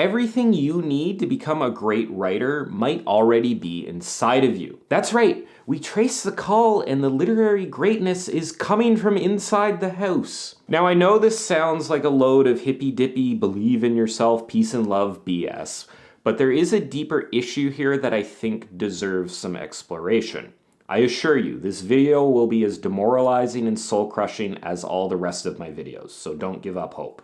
Everything you need to become a great writer might already be inside of you. That's right, we trace the call and the literary greatness is coming from inside the house. Now I know this sounds like a load of hippy-dippy, believe in yourself, peace and love BS, but there is a deeper issue here that I think deserves some exploration. I assure you, this video will be as demoralizing and soul-crushing as all the rest of my videos, so don't give up hope.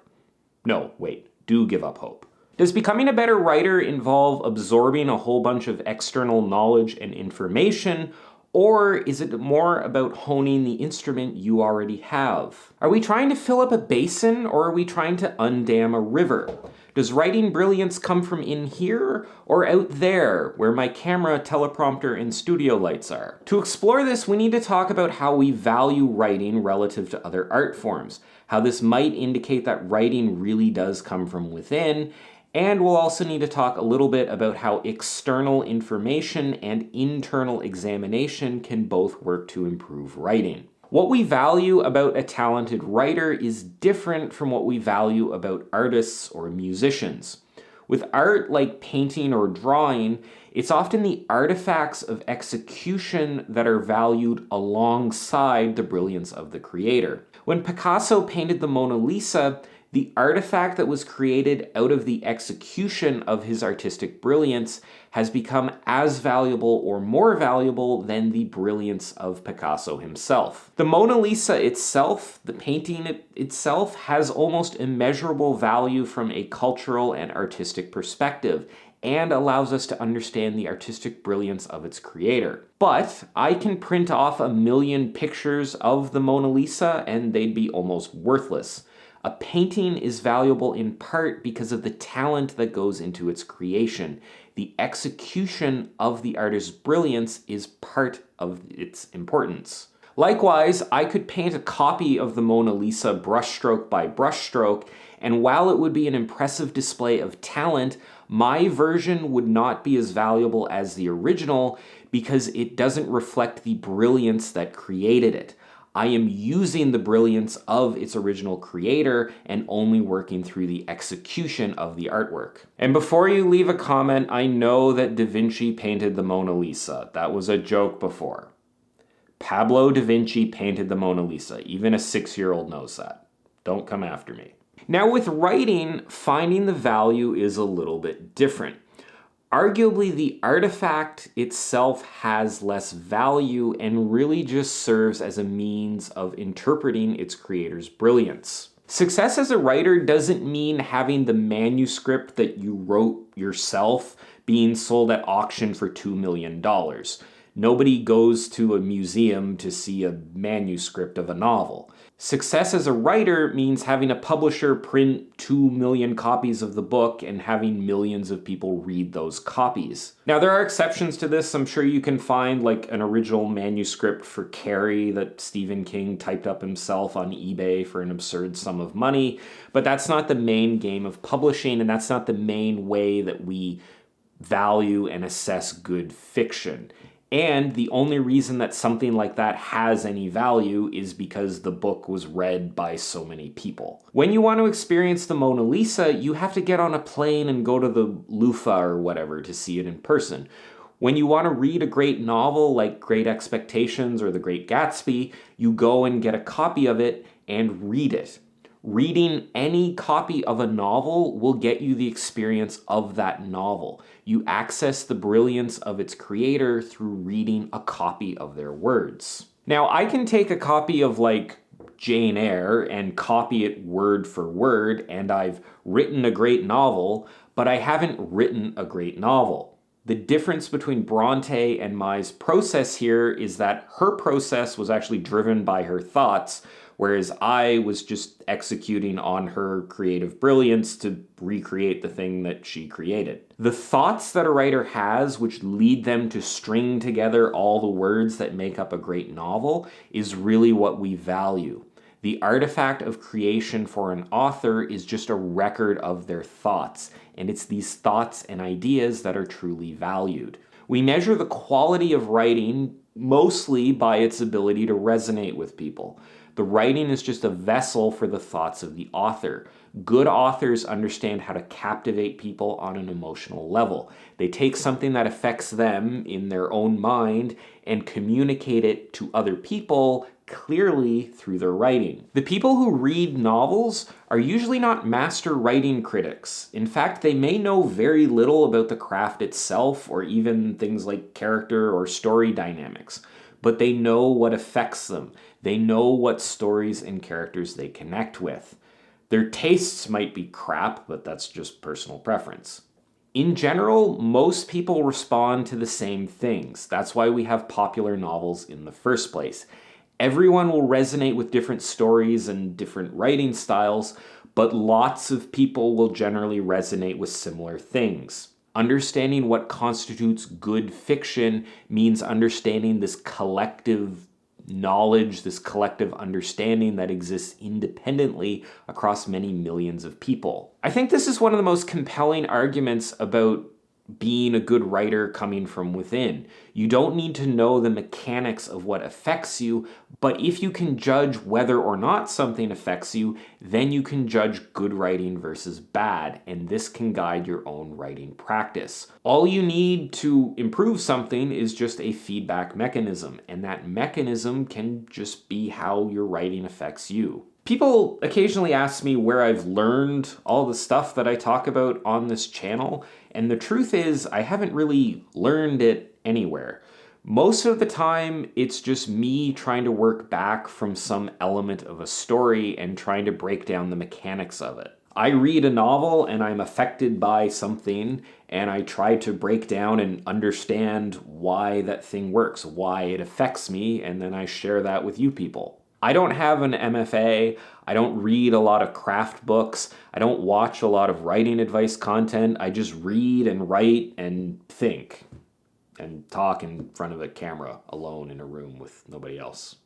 No, wait, do give up hope. Does becoming a better writer involve absorbing a whole bunch of external knowledge and information, or is it more about honing the instrument you already have? Are we trying to fill up a basin, or are we trying to undam a river? Does writing brilliance come from in here, or out there, where my camera, teleprompter, and studio lights are? To explore this, we need to talk about how we value writing relative to other art forms, how this might indicate that writing really does come from within, and we'll also need to talk a little bit about how external information and internal examination can both work to improve writing. What we value about a talented writer is different from what we value about artists or musicians. With art like painting or drawing, it's often the artifacts of execution that are valued alongside the brilliance of the creator. When Picasso painted the Mona Lisa, the artifact that was created out of the execution of his artistic brilliance has become as valuable or more valuable than the brilliance of Picasso himself. The Mona Lisa itself, the painting itself, has almost immeasurable value from a cultural and artistic perspective, and allows us to understand the artistic brilliance of its creator. But I can print off 1,000,000 pictures of the Mona Lisa and they'd be almost worthless. A painting is valuable in part because of the talent that goes into its creation. The execution of the artist's brilliance is part of its importance. Likewise, I could paint a copy of the Mona Lisa brushstroke by brushstroke, and while it would be an impressive display of talent, my version would not be as valuable as the original because it doesn't reflect the brilliance that created it. I am using the brilliance of its original creator and only working through the execution of the artwork. And before you leave a comment, I know that Da Vinci painted the Mona Lisa. That was a joke before. Pablo Da Vinci painted the Mona Lisa. Even a 6-year-old knows that. Don't come after me. Now with writing, finding the value is a little bit different. Arguably, the artifact itself has less value and really just serves as a means of interpreting its creator's brilliance. Success as a writer doesn't mean having the manuscript that you wrote yourself being sold at auction for $2 million. Nobody goes to a museum to see a manuscript of a novel. Success as a writer means having a publisher print 2 million copies of the book and having millions of people read those copies. Now, there are exceptions to this. I'm sure you can find like an original manuscript for Carrie that Stephen King typed up himself on eBay for an absurd sum of money, but that's not the main game of publishing, and that's not the main way that we value and assess good fiction. And the only reason that something like that has any value is because the book was read by so many people. When you want to experience the Mona Lisa, you have to get on a plane and go to the Louvre or whatever to see it in person. When you want to read a great novel like Great Expectations or The Great Gatsby, you go and get a copy of it and read it. Reading any copy of a novel will get you the experience of that novel. You access the brilliance of its creator through reading a copy of their words. Now, I can take a copy of like Jane Eyre and copy it word for word, and I've written a great novel, but I haven't written a great novel. The difference between Bronte and Mai's process here is that her process was actually driven by her thoughts, whereas I was just executing on her creative brilliance to recreate the thing that she created. The thoughts that a writer has, which lead them to string together all the words that make up a great novel, is really what we value. The artifact of creation for an author is just a record of their thoughts, and it's these thoughts and ideas that are truly valued. We measure the quality of writing mostly by its ability to resonate with people. The writing is just a vessel for the thoughts of the author. Good authors understand how to captivate people on an emotional level. They take something that affects them in their own mind and communicate it to other people clearly through their writing. The people who read novels are usually not master writing critics. In fact, they may know very little about the craft itself or even things like character or story dynamics, but they know what affects them. They know what stories and characters they connect with. Their tastes might be crap, but that's just personal preference. In general, most people respond to the same things. That's why we have popular novels in the first place. Everyone will resonate with different stories and different writing styles, but lots of people will generally resonate with similar things. Understanding what constitutes good fiction means understanding this collective knowledge, this collective understanding that exists independently across many millions of people. I think this is one of the most compelling arguments about being a good writer coming from within. You don't need to know the mechanics of what affects you, but if you can judge whether or not something affects you, then you can judge good writing versus bad, and this can guide your own writing practice. All you need to improve something is just a feedback mechanism, and that mechanism can just be how your writing affects you. People occasionally ask me where I've learned all the stuff that I talk about on this channel, and the truth is I haven't really learned it anywhere. Most of the time, it's just me trying to work back from some element of a story and trying to break down the mechanics of it. I read a novel and I'm affected by something, and I try to break down and understand why that thing works, why it affects me, and then I share that with you people. I don't have an MFA, I don't read a lot of craft books, I don't watch a lot of writing advice content, I just read and write and think and talk in front of a camera alone in a room with nobody else.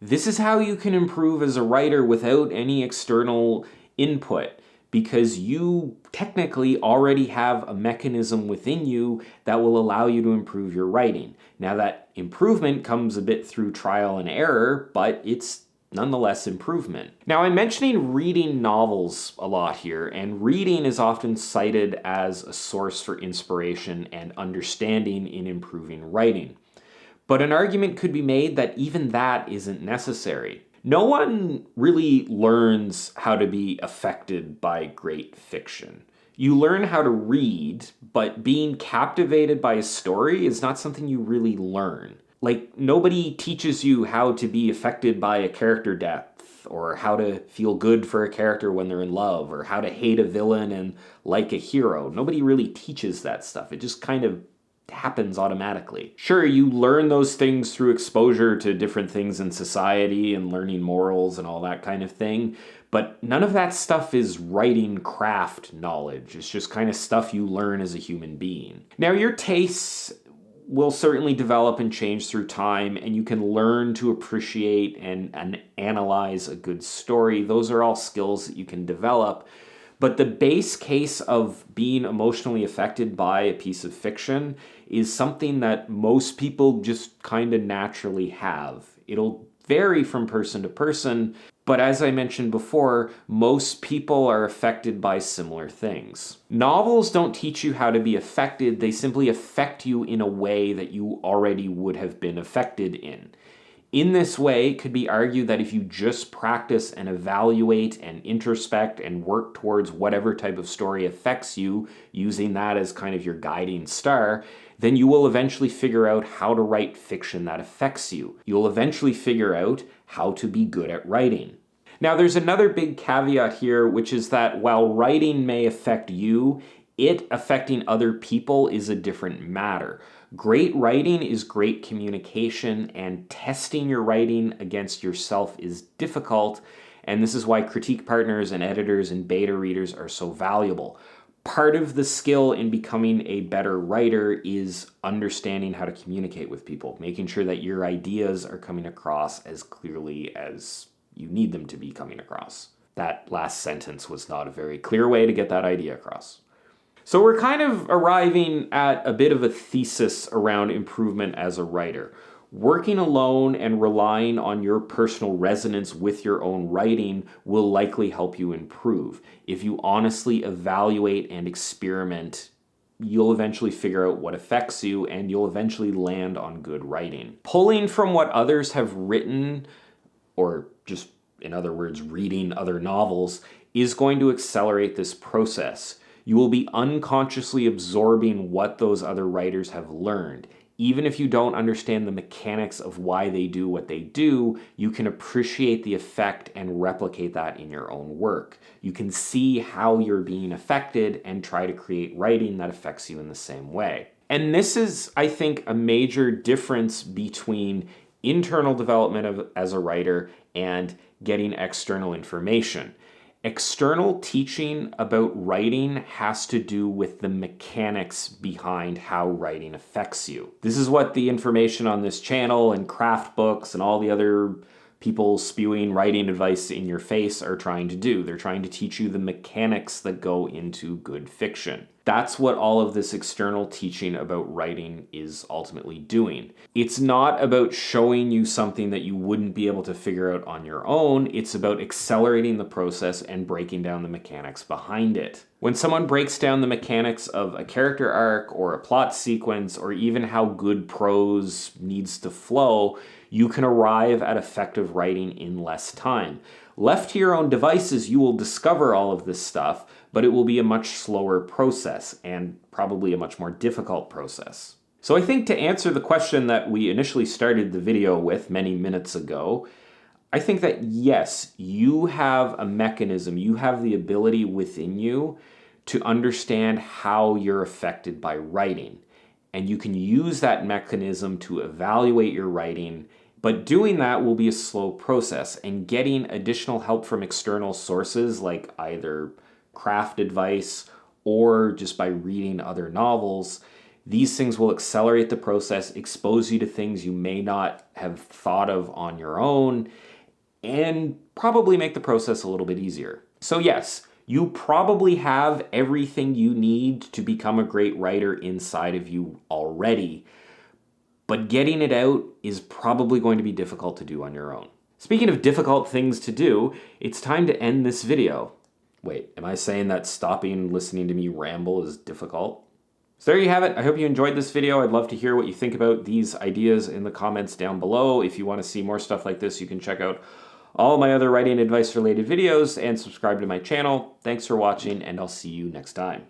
This is how you can improve as a writer without any external input, because you technically already have a mechanism within you that will allow you to improve your writing. Now that improvement comes a bit through trial and error, but it's nonetheless improvement. Now I'm mentioning reading novels a lot here, and reading is often cited as a source for inspiration and understanding in improving writing. But an argument could be made that even that isn't necessary. No one really learns how to be affected by great fiction. You learn how to read, but being captivated by a story is not something you really learn. Like, nobody teaches you how to be affected by a character death, or how to feel good for a character when they're in love, or how to hate a villain and like a hero. Nobody really teaches that stuff. It just kind of happens automatically. Sure, you learn those things through exposure to different things in society and learning morals and all that kind of thing, but none of that stuff is writing craft knowledge. It's just kind of stuff you learn as a human being. Now, your tastes will certainly develop and change through time, and you can learn to appreciate and analyze a good story. Those are all skills that you can develop. But the base case of being emotionally affected by a piece of fiction is something that most people just kind of naturally have. It'll vary from person to person, but as I mentioned before, most people are affected by similar things. Novels don't teach you how to be affected, they simply affect you in a way that you already would have been affected in. In this way, it could be argued that if you just practice and evaluate and introspect and work towards whatever type of story affects you, using that as kind of your guiding star, then you will eventually figure out how to write fiction that affects you. You'll eventually figure out how to be good at writing. Now, there's another big caveat here, which is that while writing may affect you, it affecting other people is a different matter. Great writing is great communication, and testing your writing against yourself is difficult, and this is why critique partners and editors and beta readers are so valuable. Part of the skill in becoming a better writer is understanding how to communicate with people, making sure that your ideas are coming across as clearly as you need them to be coming across. That last sentence was not a very clear way to get that idea across. So we're kind of arriving at a bit of a thesis around improvement as a writer. Working alone and relying on your personal resonance with your own writing will likely help you improve. If you honestly evaluate and experiment, you'll eventually figure out what affects you and you'll eventually land on good writing. Pulling from what others have written, or just in other words, reading other novels, is going to accelerate this process. You will be unconsciously absorbing what those other writers have learned. Even if you don't understand the mechanics of why they do what they do, you can appreciate the effect and replicate that in your own work. You can see how you're being affected and try to create writing that affects you in the same way. And this is, I think, a major difference between internal development as a writer and getting external information. External teaching about writing has to do with the mechanics behind how writing affects you. This is what the information on this channel and craft books and all the other people spewing writing advice in your face are trying to do. They're trying to teach you the mechanics that go into good fiction. That's what all of this external teaching about writing is ultimately doing. It's not about showing you something that you wouldn't be able to figure out on your own. It's about accelerating the process and breaking down the mechanics behind it. When someone breaks down the mechanics of a character arc or a plot sequence or even how good prose needs to flow, you can arrive at effective writing in less time. Left to your own devices, you will discover all of this stuff, but it will be a much slower process and probably a much more difficult process. So I think to answer the question that we initially started the video with many minutes ago, I think that yes, you have a mechanism, you have the ability within you to understand how you're affected by writing. And you can use that mechanism to evaluate your writing, but doing that will be a slow process, and getting additional help from external sources like either craft advice or just by reading other novels, these things will accelerate the process, expose you to things you may not have thought of on your own, and probably make the process a little bit easier. So yes, you probably have everything you need to become a great writer inside of you already, but getting it out is probably going to be difficult to do on your own. Speaking of difficult things to do, it's time to end this video. Wait, am I saying that stopping listening to me ramble is difficult? So there you have it. I hope you enjoyed this video. I'd love to hear what you think about these ideas in the comments down below. If you want to see more stuff like this, you can check out all my other writing advice related videos and subscribe to my channel. Thanks for watching, and I'll see you next time.